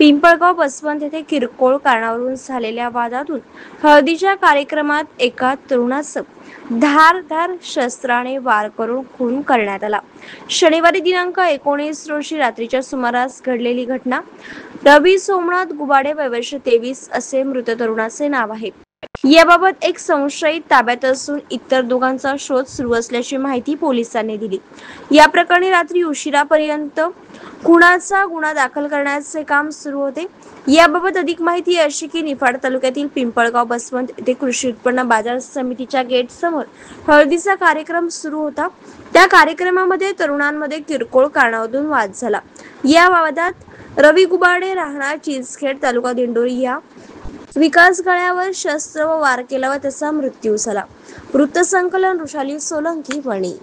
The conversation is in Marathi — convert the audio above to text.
पिंपळगाव बसवंत येथे किरकोळ कारणावरून झालेल्या वादातून हळदीच्या कार्यक्रमात एका तरुणास धारदार शस्त्राने वार करून खून करण्यात आला. शनिवारी दिनांक 19 रोजी रात्रीच्या सुमारास घडलेली घटना. रवी सोमनाथ गुबाडे, वय वर्ष 23 असे मृत तरुणाचे नाव आहे. याबाबत एक संशयित ताब्यात असून इतर दोघांचा शोध सुरू असल्याची माहिती पोलिसांनी दिली. या प्रकरणी रात्री उशिरापर्यंत खुनाचा गुन्हा दाखल करण्याचे काम सुरू होते. याबाबत अधिक माहिती अशी की निफाड तालुक्यातील पिंपळगाव बसवंत येथे कृषी उत्पन्न बाजार समितीच्या गेट समोर हळदीचा कार्यक्रम सुरू होता. त्या कार्यक्रमामध्ये तरुणांमध्ये किरकोळ कारणावरून वाद झाला. या वादात रवी गुबाडे, राहणार चिंचखेड, तालुका दिंडोरी या विकास गळ्यावर शस्त्र व वार केला व त्याचा मृत्यू झाला. वृत्तसंकलन वृषाली सोलंकी, वणी.